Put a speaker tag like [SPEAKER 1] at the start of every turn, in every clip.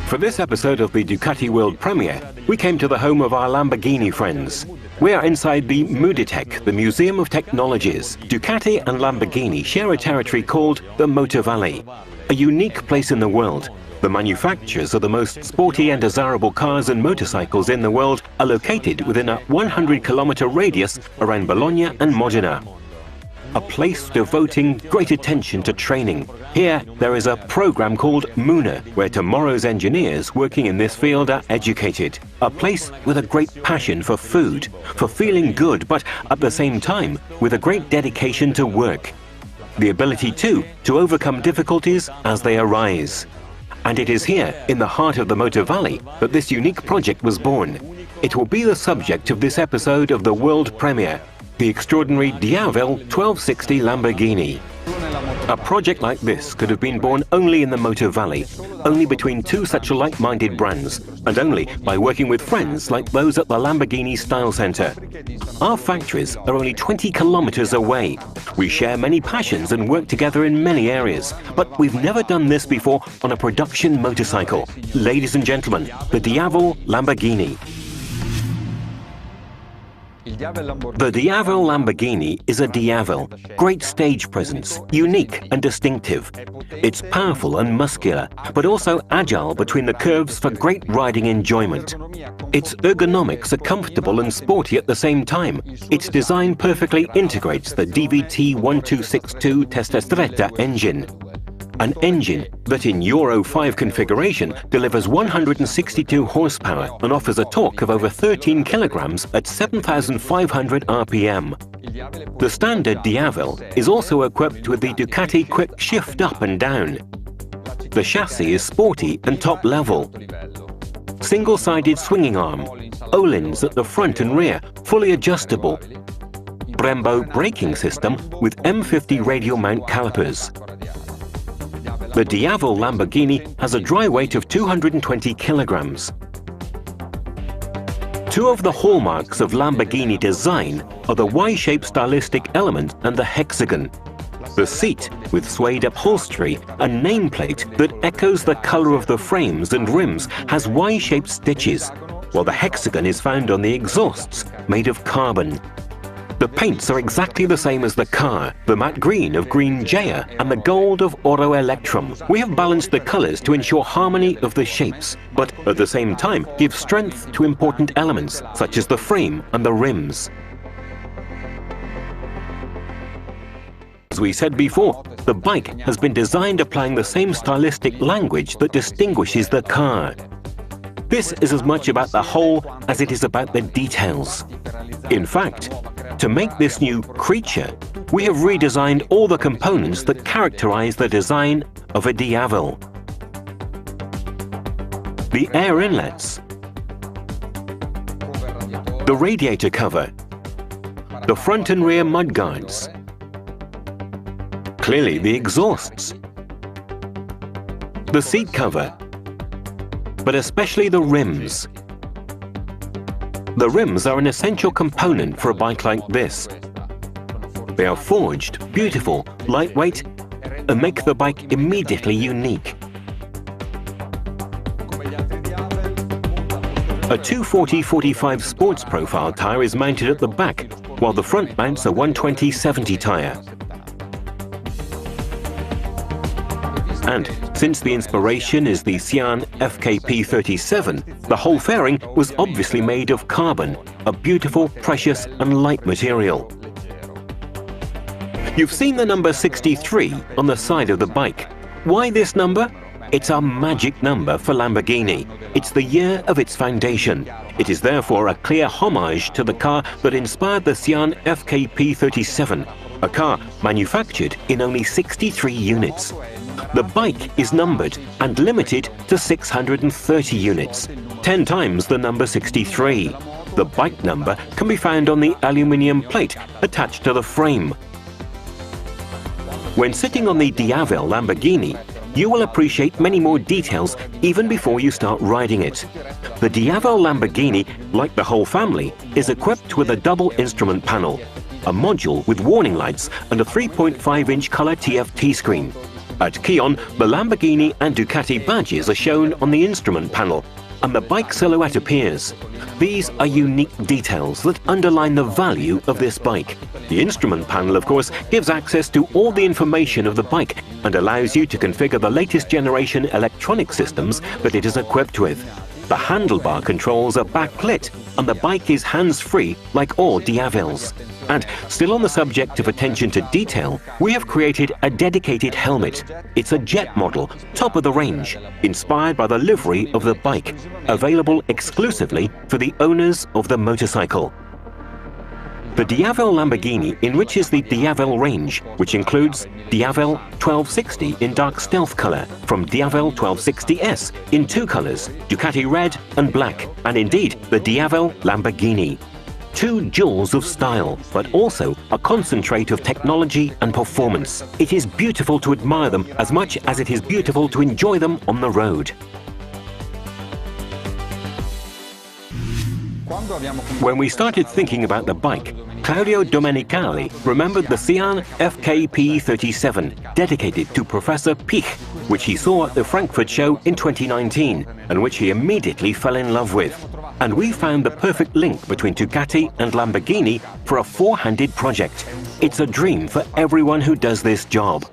[SPEAKER 1] For this episode of the Ducati World Premiere, we came to the home of our Lamborghini friends. We are inside the Muditec, the Museum of Technologies. Ducati and Lamborghini share a territory called the Motor Valley, a unique place in the world. The manufacturers of the most sporty and desirable cars and motorcycles in the world are located within a 100-kilometer radius around Bologna and Modena. A place devoting great attention to training. Here, there is a program called Muna, where tomorrow's engineers working in this field are educated. A place with a great passion for food, for feeling good, but at the same time, with a great dedication to work. The ability, too, to overcome difficulties as they arise. And it is here, in the heart of the Motor Valley, that this unique project was born. It will be the subject of this episode of the world premiere, the extraordinary Diavel 1260 Lamborghini. A project like this could have been born only in the Motor Valley, only between two such like-minded brands, and only by working with friends like those at the Lamborghini Style Center. Our factories are only 20 kilometers away. We share many passions and work together in many areas, but we've never done this before on a production motorcycle. Ladies and gentlemen, the Diavel Lamborghini. The Diavel Lamborghini is a Diavel, great stage presence, unique and distinctive. It's powerful and muscular, but also agile between the curves for great riding enjoyment. Its ergonomics are comfortable and sporty at the same time. Its design perfectly integrates the DVT 1262 Testastretta engine. An engine that in Euro 5 configuration delivers 162 horsepower and offers a torque of over 13 kilograms at 7,500 RPM. The standard Diavel is also equipped with the Ducati quick shift up and down. The chassis is sporty and top level. Single-sided swinging arm, O-lins at the front and rear, fully adjustable. Brembo braking system with M50 radial mount calipers. The Diavel Lamborghini has a dry weight of 220 kilograms. Two of the hallmarks of Lamborghini design are the Y-shaped stylistic element and the hexagon. The seat, with suede upholstery and nameplate that echoes the color of the frames and rims, has Y-shaped stitches, while the hexagon is found on the exhausts, made of carbon. The paints are exactly the same as the car, the matte green of Green Jaya and the gold of Oro Electrum. We have balanced the colors to ensure harmony of the shapes, but at the same time give strength to important elements, such as the frame and the rims. As we said before, the bike has been designed applying the same stylistic language that distinguishes the car. This is as much about the whole as it is about the details. In fact, to make this new creature, we have redesigned all the components that characterize the design of a Diavel. The air inlets, the radiator cover, the front and rear mudguards, clearly the exhausts, the seat cover, but especially the rims. The rims are an essential component for a bike like this. They are forged, beautiful, lightweight, and make the bike immediately unique. A 240/45 sports profile tire is mounted at the back, while the front mounts a 120/70 tire. And since the inspiration is the Sian FKP37, the whole fairing was obviously made of carbon, a beautiful, precious and light material. You've seen the number 63 on the side of the bike. Why this number? It's a magic number for Lamborghini. It's the year of its foundation. It is therefore a clear homage to the car that inspired the Sian FKP37, a car manufactured in only 63 units. The bike is numbered and limited to 630 units, 10 times the number 63. The bike number can be found on the aluminium plate attached to the frame. When sitting on the Diavel Lamborghini, you will appreciate many more details even before you start riding it. The Diavel Lamborghini, like the whole family, is equipped with a double instrument panel, a module with warning lights and a 3.5-inch color TFT screen. At Kion, the Lamborghini and Ducati badges are shown on the instrument panel, and the bike silhouette appears. These are unique details that underline the value of this bike. The instrument panel, of course, gives access to all the information of the bike and allows you to configure the latest generation electronic systems that it is equipped with. The handlebar controls are backlit and the bike is hands-free like all Diavels. And still on the subject of attention to detail, we have created a dedicated helmet. It's a jet model, top of the range, inspired by the livery of the bike, available exclusively for the owners of the motorcycle. The Diavel Lamborghini enriches the Diavel range, which includes Diavel 1260 in dark stealth color, from Diavel 1260S in two colors, Ducati red and black, and indeed the Diavel Lamborghini. Two jewels of style, but also a concentrate of technology and performance. It is beautiful to admire them as much as it is beautiful to enjoy them on the road. When we started thinking about the bike, Claudio Domenicali remembered the Sian FKP37, dedicated to Professor Pich, which he saw at the Frankfurt show in 2019, and which he immediately fell in love with. And we found the perfect link between Ducati and Lamborghini for a four-handed project. It's a dream for everyone who does this job.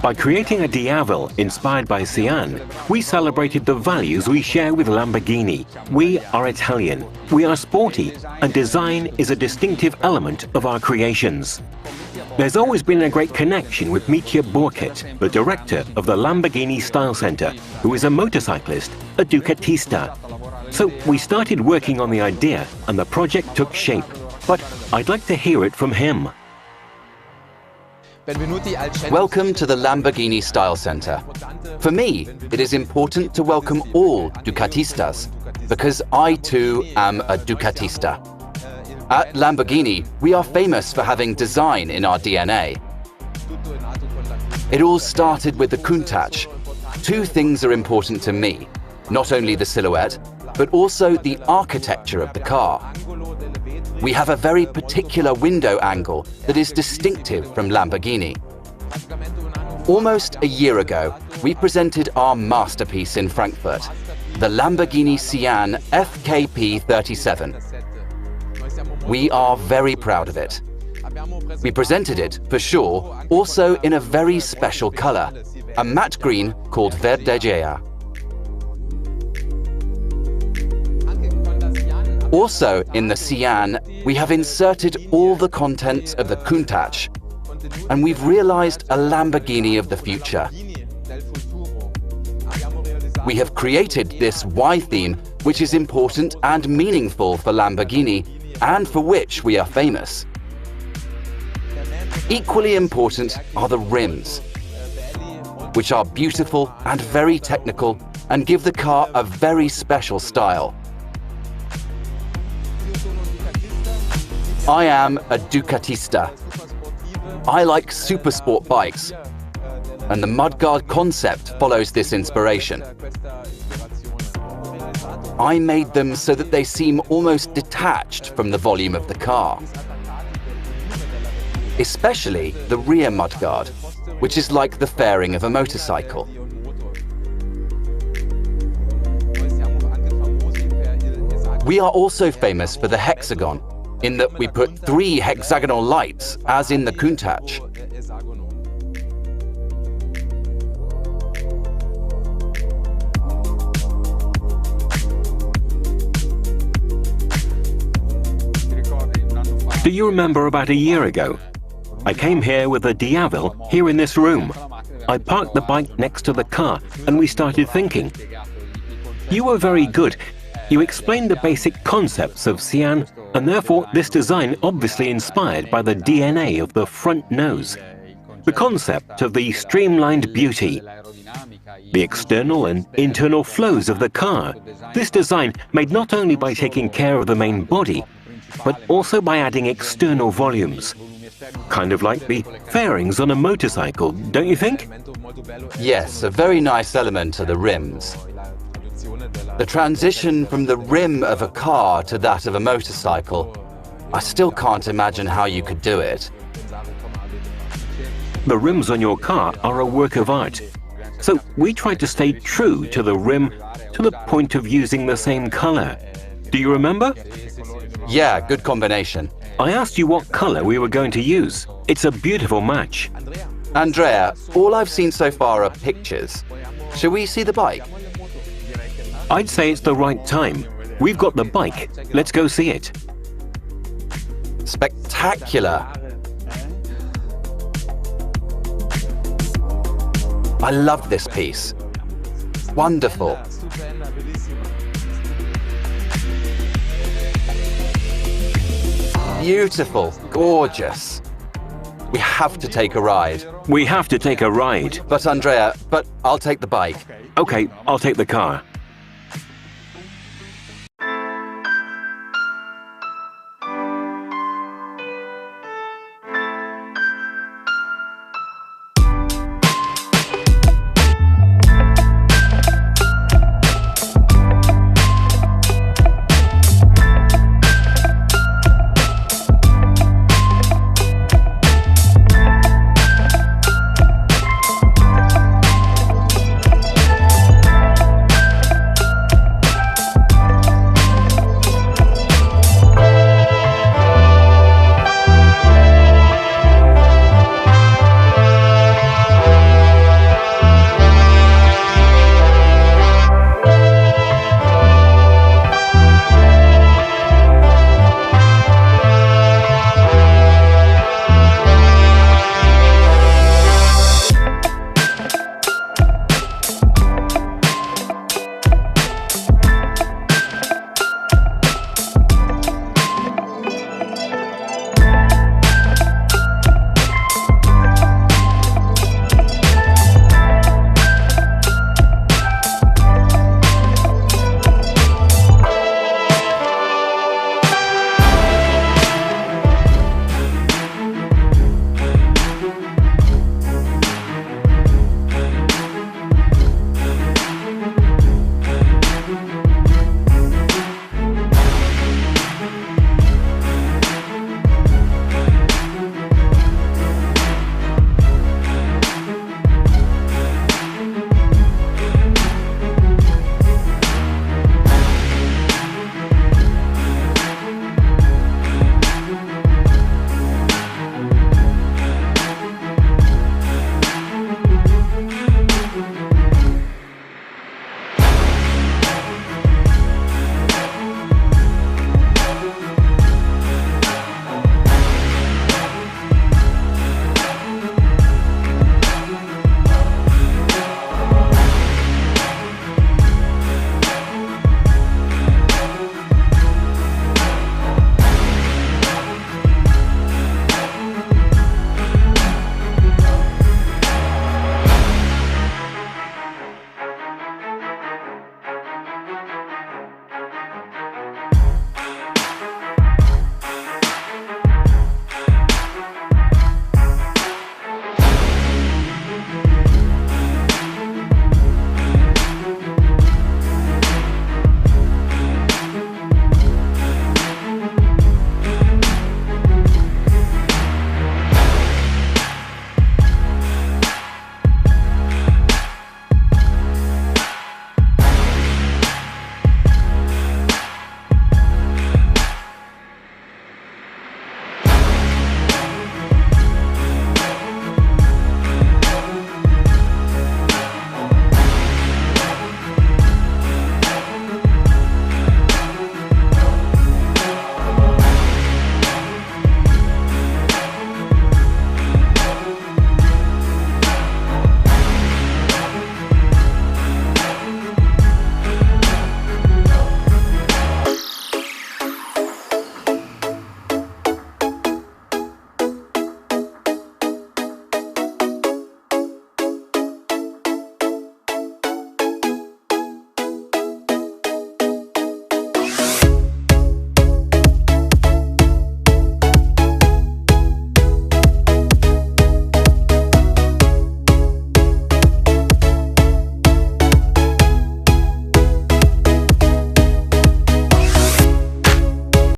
[SPEAKER 1] By creating a Diavel inspired by Sian, we celebrated the values we share with Lamborghini. We are Italian, we are sporty, and design is a distinctive element of our creations. There's always been a great connection with Mitja Burkert, the director of the Lamborghini Style Center, who is a motorcyclist, a Ducatista. So we started working on the idea and the project took shape. But I'd like to hear it from him.
[SPEAKER 2] Welcome to the Lamborghini Style Center. For me, it is important to welcome all Ducatistas, because I too am a Ducatista. At Lamborghini, we are famous for having design in our DNA. It all started with the Countach. Two things are important to me, not only the silhouette, but also the architecture of the car. We have a very particular window angle that is distinctive from Lamborghini. Almost a year ago, we presented our masterpiece in Frankfurt, the Lamborghini Sian FKP37. We are very proud of it. We presented it, for sure, also in a very special color, a matte green called Verdegea. Also in the Sian, we have inserted all the contents of the Countach, and we've realized a Lamborghini of the future. We have created this Y theme, which is important and meaningful for Lamborghini, and for which we are famous. Equally important are the rims, which are beautiful and very technical and give the car a very special style. I am a Ducatista. I like supersport bikes, and the mudguard concept follows this inspiration. I made them so that they seem almost detached from the volume of the car. Especially the rear mudguard, which is like the fairing of a motorcycle. We are also famous for the hexagon, in that we put 3 hexagonal lights, as in the Countach.
[SPEAKER 1] Do you remember about a year ago? I came here with a Diavel here in this room. I parked the bike next to the car and we started thinking. You were very good. You explained the basic concepts of Sian, and therefore this design obviously inspired by the DNA of the front nose. The concept of the streamlined beauty, the external and internal flows of the car. This design made not only by taking care of the main body, but also by adding external volumes. Kind of like the fairings on a motorcycle, don't you think?
[SPEAKER 2] Yes, a very nice element are the rims. The transition from the rim of a car to that of a motorcycle, I still can't imagine how you could do it.
[SPEAKER 1] The rims on your car are a work of art. So we tried to stay true to the rim to the point of using the same color. Do you remember?
[SPEAKER 2] Yeah, good combination.
[SPEAKER 1] I asked you what color we were going to use. It's a beautiful match.
[SPEAKER 2] Andrea, all I've seen so far are pictures. Shall we see the bike?
[SPEAKER 1] I'd say it's the right time. We've got the bike. Let's go see it.
[SPEAKER 2] Spectacular. I love this piece. Wonderful. Beautiful, gorgeous. We have to take a ride.
[SPEAKER 1] We have to take a ride.
[SPEAKER 2] But Andrea, I'll take the bike.
[SPEAKER 1] Okay, I'll take the car.